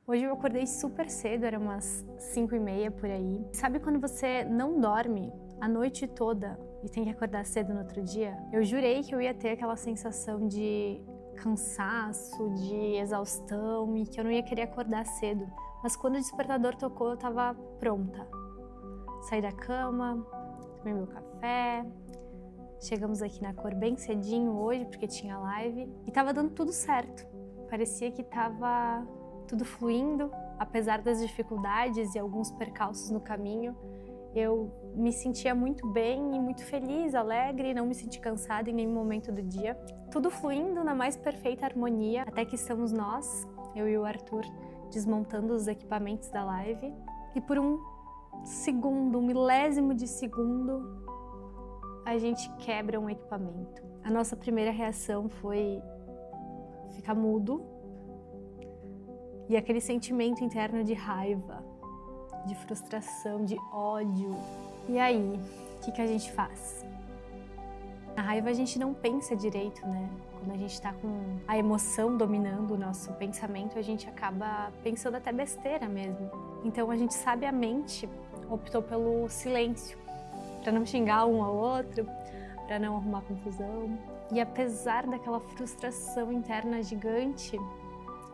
Hoje eu acordei super cedo, era umas 5h30 por aí. Sabe quando você não dorme a noite toda e tem que acordar cedo no outro dia? Eu jurei que eu ia ter aquela sensação de cansaço, de exaustão e que eu não ia querer acordar cedo. Mas quando o despertador tocou, eu tava pronta. Saí da cama, tomei meu café, chegamos aqui na Cor bem cedinho hoje, porque tinha live, e tava dando tudo certo. Parecia que tava tudo fluindo, apesar das dificuldades e alguns percalços no caminho. Eu me sentia muito bem e muito feliz, alegre, não me senti cansada em nenhum momento do dia. Tudo fluindo na mais perfeita harmonia, até que estamos nós, eu e o Arthur, desmontando os equipamentos da live. E por um segundo, um milésimo de segundo, a gente quebra um equipamento. A nossa primeira reação foi ficar mudo e aquele sentimento interno de raiva, de frustração, de ódio. E aí, o que a gente faz? A raiva a gente não pensa direito, né? Quando a gente tá com a emoção dominando o nosso pensamento, a gente acaba pensando até besteira mesmo. Então a gente sabiamente optou pelo silêncio, para não xingar um ao outro, para não arrumar confusão. E apesar daquela frustração interna gigante,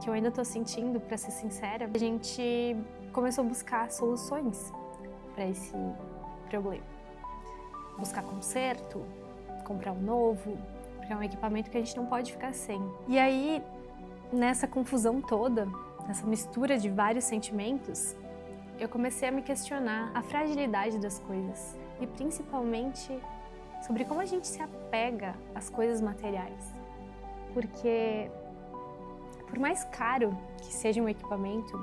que eu ainda tô sentindo, para ser sincera, a gente começou a buscar soluções para esse problema. Buscar conserto, comprar um novo, porque é um equipamento que a gente não pode ficar sem. E aí, nessa confusão toda, nessa mistura de vários sentimentos, eu comecei a me questionar a fragilidade das coisas e principalmente sobre como a gente se apega às coisas materiais. Porque por mais caro que seja um equipamento,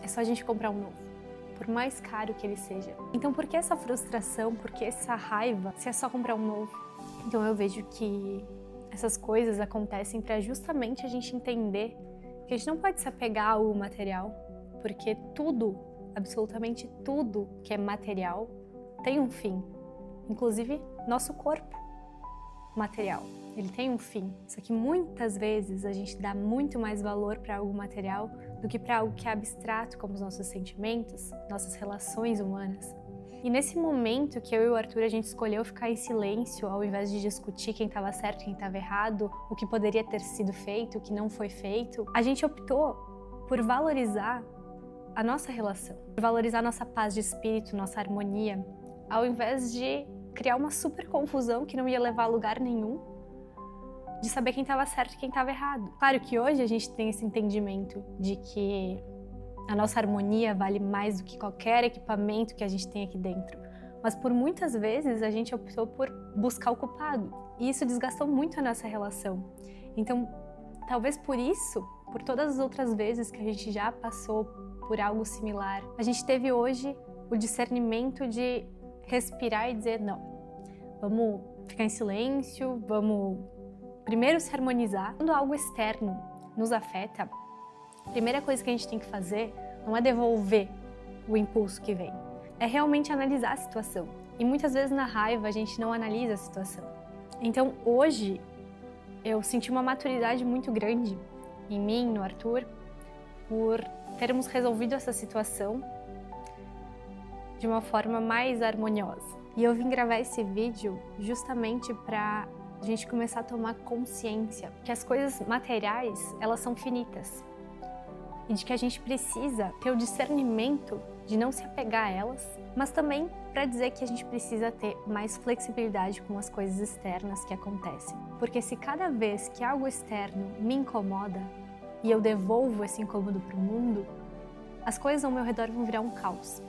é só a gente comprar um novo, por mais caro que ele seja. Então por que essa frustração, por que essa raiva, se é só comprar um novo? Então eu vejo que essas coisas acontecem para justamente a gente entender que a gente não pode se apegar ao material, porque tudo, absolutamente tudo que é material tem um fim, inclusive nosso corpo material. Ele tem um fim, só que muitas vezes a gente dá muito mais valor para algo material do que para algo que é abstrato, como os nossos sentimentos, nossas relações humanas. E nesse momento que eu e o Arthur a gente escolheu ficar em silêncio ao invés de discutir quem estava certo, quem estava errado, o que poderia ter sido feito, o que não foi feito, a gente optou por valorizar a nossa relação, por valorizar a nossa paz de espírito, nossa harmonia, ao invés de criar uma super confusão que não ia levar a lugar nenhum, de saber quem estava certo e quem estava errado. Claro que hoje a gente tem esse entendimento de que a nossa harmonia vale mais do que qualquer equipamento que a gente tem aqui dentro. Mas por muitas vezes a gente optou por buscar o culpado. E isso desgastou muito a nossa relação. Então, talvez por isso, por todas as outras vezes que a gente já passou por algo similar, a gente teve hoje o discernimento de respirar e dizer não. Vamos ficar em silêncio, vamos primeiro se harmonizar. Quando algo externo nos afeta, a primeira coisa que a gente tem que fazer não é devolver o impulso que vem, é realmente analisar a situação. E muitas vezes na raiva a gente não analisa a situação. Então hoje eu senti uma maturidade muito grande em mim, no Arthur, por termos resolvido essa situação de uma forma mais harmoniosa. E eu vim gravar esse vídeo justamente para a gente começar a tomar consciência que as coisas materiais, elas são finitas e de que a gente precisa ter o discernimento de não se apegar a elas, mas também para dizer que a gente precisa ter mais flexibilidade com as coisas externas que acontecem. Porque se cada vez que algo externo me incomoda e eu devolvo esse incômodo para o mundo, as coisas ao meu redor vão virar um caos.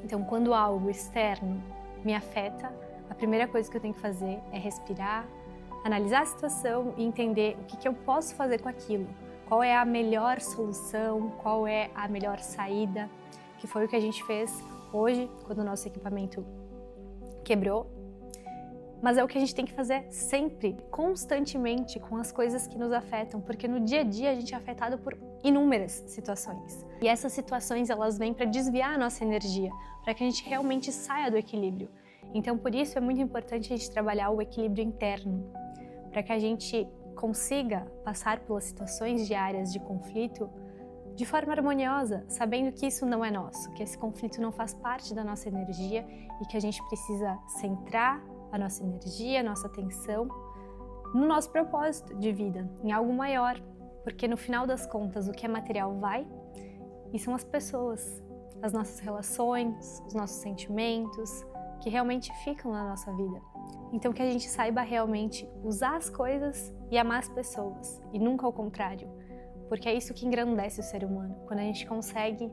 Então, quando algo externo me afeta, a primeira coisa que eu tenho que fazer é respirar, analisar a situação e entender o que eu posso fazer com aquilo. Qual é a melhor solução, qual é a melhor saída, que foi o que a gente fez hoje, quando o nosso equipamento quebrou. Mas é o que a gente tem que fazer sempre, constantemente, com as coisas que nos afetam, porque no dia a dia a gente é afetado por inúmeras situações. E essas situações, elas vêm para desviar a nossa energia, para que a gente realmente saia do equilíbrio. Então, por isso é muito importante a gente trabalhar o equilíbrio interno, para que a gente consiga passar pelas situações diárias de conflito de forma harmoniosa, sabendo que isso não é nosso, que esse conflito não faz parte da nossa energia e que a gente precisa centrar a nossa energia, a nossa atenção no nosso propósito de vida, em algo maior, porque no final das contas o que é material vai e são as pessoas, as nossas relações, os nossos sentimentos que realmente ficam na nossa vida. Então que a gente saiba realmente usar as coisas e amar as pessoas e nunca ao contrário, porque é isso que engrandece o ser humano, quando a gente consegue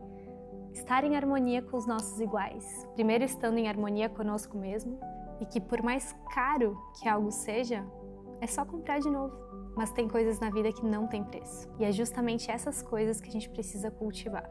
estar em harmonia com os nossos iguais, primeiro estando em harmonia conosco mesmo e que por mais caro que algo seja, é só comprar de novo. Mas tem coisas na vida que não tem preço. E é justamente essas coisas que a gente precisa cultivar.